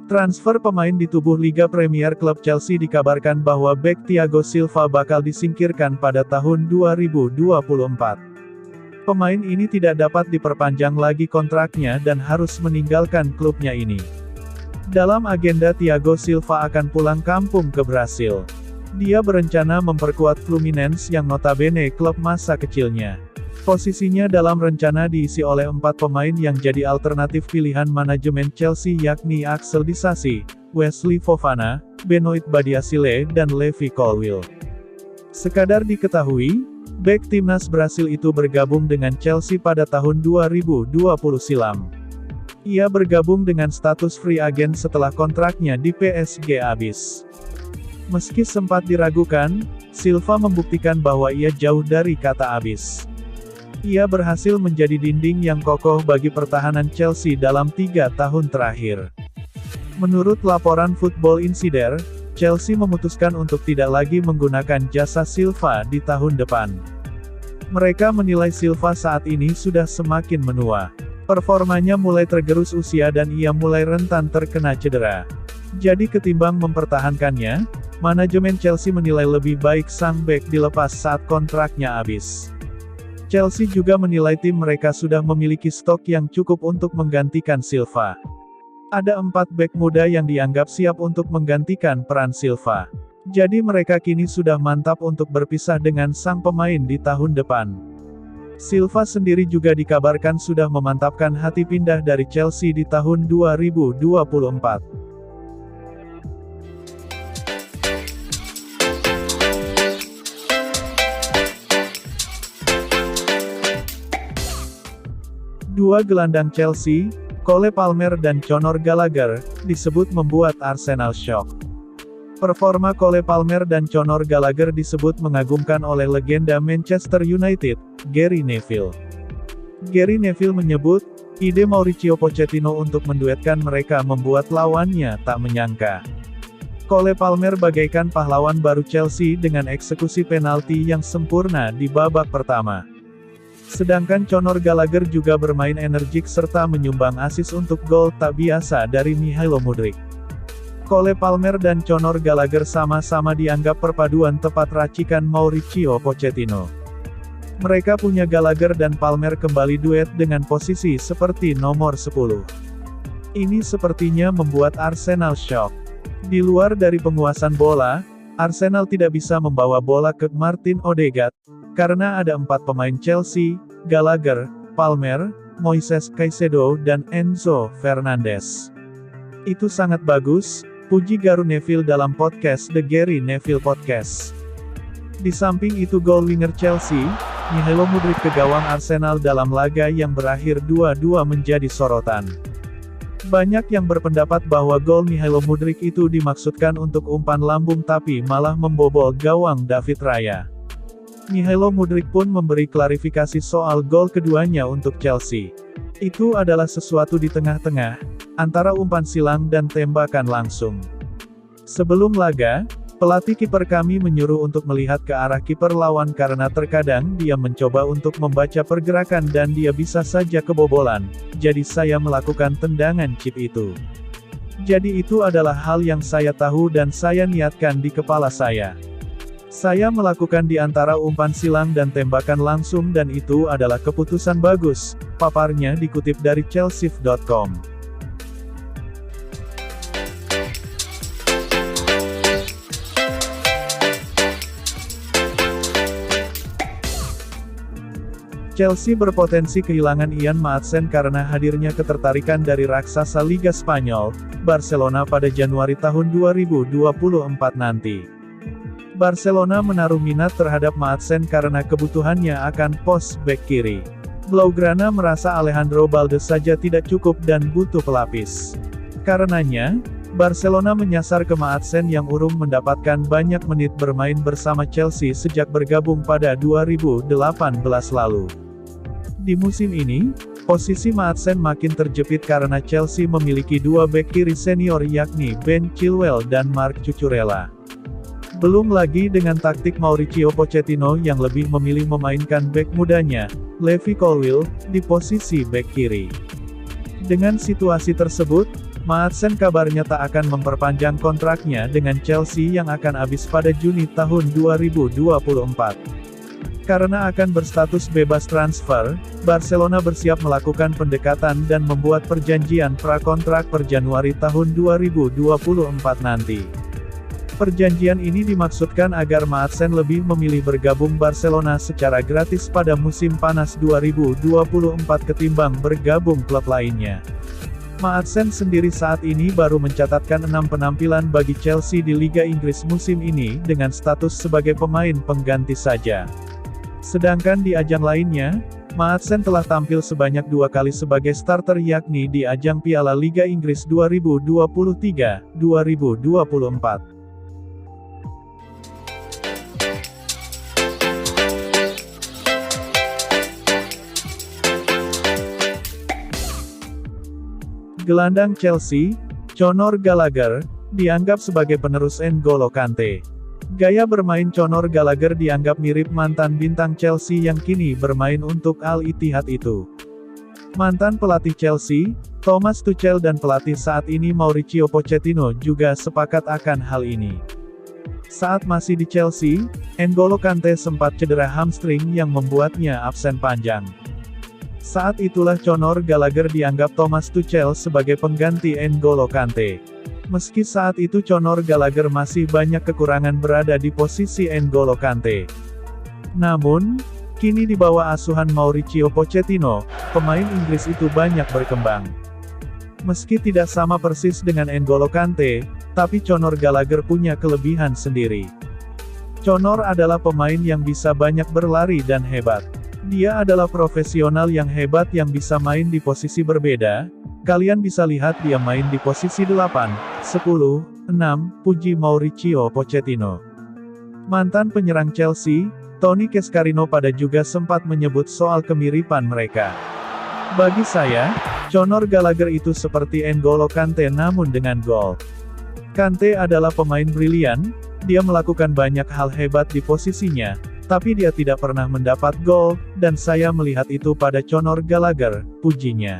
Transfer pemain di tubuh Liga Premier klub Chelsea dikabarkan bahwa bek Thiago Silva bakal disingkirkan pada tahun 2024. Pemain ini tidak dapat diperpanjang lagi kontraknya dan harus meninggalkan klubnya ini. Dalam agenda Thiago Silva akan pulang kampung ke Brasil. Dia berencana memperkuat Fluminense yang notabene klub masa kecilnya. Posisinya dalam rencana diisi oleh 4 pemain yang jadi alternatif pilihan manajemen Chelsea yakni Axel Disasi, Wesley Fofana, Benoit Badiashile dan Levi Colwill. Sekadar diketahui, bek timnas Brasil itu bergabung dengan Chelsea pada tahun 2020 silam. Ia bergabung dengan status free agent setelah kontraknya di PSG habis. Meski sempat diragukan, Silva membuktikan bahwa ia jauh dari kata habis. Ia berhasil menjadi dinding yang kokoh bagi pertahanan Chelsea dalam 3 tahun terakhir. Menurut laporan Football Insider, Chelsea memutuskan untuk tidak lagi menggunakan jasa Silva di tahun depan. Mereka menilai Silva saat ini sudah semakin menua. Performanya mulai tergerus usia dan ia mulai rentan terkena cedera. Jadi ketimbang mempertahankannya, manajemen Chelsea menilai lebih baik sang bek dilepas saat kontraknya habis. Chelsea juga menilai tim mereka sudah memiliki stok yang cukup untuk menggantikan Silva. Ada 4 bek muda yang dianggap siap untuk menggantikan peran Silva. Jadi mereka kini sudah mantap untuk berpisah dengan sang pemain di tahun depan. Silva sendiri juga dikabarkan sudah memantapkan hati pindah dari Chelsea di tahun 2024. Dua gelandang Chelsea, Cole Palmer dan Conor Gallagher, disebut membuat Arsenal shock. Performa Cole Palmer dan Conor Gallagher disebut mengagumkan oleh legenda Manchester United, Gary Neville. Gary Neville menyebut, ide Mauricio Pochettino untuk menduetkan mereka membuat lawannya tak menyangka. Cole Palmer bagaikan pahlawan baru Chelsea dengan eksekusi penalti yang sempurna di babak pertama. Sedangkan Conor Gallagher juga bermain energik serta menyumbang assist untuk gol tak biasa dari Mykhailo Mudryk. Cole Palmer dan Conor Gallagher sama-sama dianggap perpaduan tepat racikan Mauricio Pochettino. Mereka punya Gallagher dan Palmer kembali duet dengan posisi seperti nomor 10. Ini sepertinya membuat Arsenal shock. Di luar dari penguasaan bola, Arsenal tidak bisa membawa bola ke Martin Odegaard, karena ada 4 pemain Chelsea, Gallagher, Palmer, Moises Caicedo dan Enzo Fernandez. Itu sangat bagus, puji Gary Neville dalam podcast The Gary Neville Podcast. Di samping itu gol winger Chelsea, Mykhailo Mudryk ke gawang Arsenal dalam laga yang berakhir 2-2 menjadi sorotan. Banyak yang berpendapat bahwa gol Mykhailo Mudryk itu dimaksudkan untuk umpan lambung tapi malah membobol gawang David Raya. Mykhailo Mudryk pun memberi klarifikasi soal gol keduanya untuk Chelsea. Itu adalah sesuatu di tengah-tengah, antara umpan silang dan tembakan langsung. Sebelum laga, pelatih kiper kami menyuruh untuk melihat ke arah kiper lawan karena terkadang dia mencoba untuk membaca pergerakan dan dia bisa saja kebobolan, jadi saya melakukan tendangan chip itu. Jadi itu adalah hal yang saya tahu dan saya niatkan di kepala saya. Saya melakukan di antara umpan silang dan tembakan langsung dan itu adalah keputusan bagus, paparnya dikutip dari Chelsea.com. Chelsea berpotensi kehilangan Ian Maatsen karena hadirnya ketertarikan dari raksasa Liga Spanyol, Barcelona pada Januari tahun 2024 nanti. Barcelona menaruh minat terhadap Maatsen karena kebutuhannya akan pos bek kiri. Blaugrana merasa Alejandro Balde saja tidak cukup dan butuh pelapis. Karenanya, Barcelona menyasar ke Maatsen yang urung mendapatkan banyak menit bermain bersama Chelsea sejak bergabung pada 2018 lalu. Di musim ini, posisi Maatsen makin terjepit karena Chelsea memiliki 2 bek kiri senior yakni Ben Chilwell dan Marc Cucurella. Belum lagi dengan taktik Mauricio Pochettino yang lebih memilih memainkan bek mudanya, Levi Colwill, di posisi bek kiri. Dengan situasi tersebut, Maatsen kabarnya tak akan memperpanjang kontraknya dengan Chelsea yang akan habis pada Juni tahun 2024. Karena akan berstatus bebas transfer, Barcelona bersiap melakukan pendekatan dan membuat perjanjian prakontrak per Januari tahun 2024 nanti. Perjanjian ini dimaksudkan agar Maatsen lebih memilih bergabung Barcelona secara gratis pada musim panas 2024 ketimbang bergabung klub lainnya. Maatsen sendiri saat ini baru mencatatkan 6 penampilan bagi Chelsea di Liga Inggris musim ini dengan status sebagai pemain pengganti saja. Sedangkan di ajang lainnya, Maatsen telah tampil sebanyak 2 kali sebagai starter yakni di ajang Piala Liga Inggris 2023-2024. Gelandang Chelsea, Conor Gallagher, dianggap sebagai penerus N'Golo Kante. Gaya bermain Conor Gallagher dianggap mirip mantan bintang Chelsea yang kini bermain untuk Al Ittihad itu. Mantan pelatih Chelsea, Thomas Tuchel dan pelatih saat ini Mauricio Pochettino juga sepakat akan hal ini. Saat masih di Chelsea, N'Golo Kante sempat cedera hamstring yang membuatnya absen panjang. Saat itulah Conor Gallagher dianggap Thomas Tuchel sebagai pengganti N'Golo Kante. Meski saat itu Conor Gallagher masih banyak kekurangan berada di posisi N'Golo Kante. Namun, kini di bawah asuhan Mauricio Pochettino, pemain Inggris itu banyak berkembang. Meski tidak sama persis dengan N'Golo Kante, tapi Conor Gallagher punya kelebihan sendiri. Conor adalah pemain yang bisa banyak berlari dan hebat. Dia adalah profesional yang hebat yang bisa main di posisi berbeda. Kalian bisa lihat dia main di posisi 8, 10, 6, puji Mauricio Pochettino. Mantan penyerang Chelsea, Tony Cascarino pada juga sempat menyebut soal kemiripan mereka. Bagi saya, Conor Gallagher itu seperti N'Golo Kante namun dengan gol. Kante adalah pemain brilian, dia melakukan banyak hal hebat di posisinya, tapi dia tidak pernah mendapat gol, dan saya melihat itu pada Conor Gallagher, pujinya.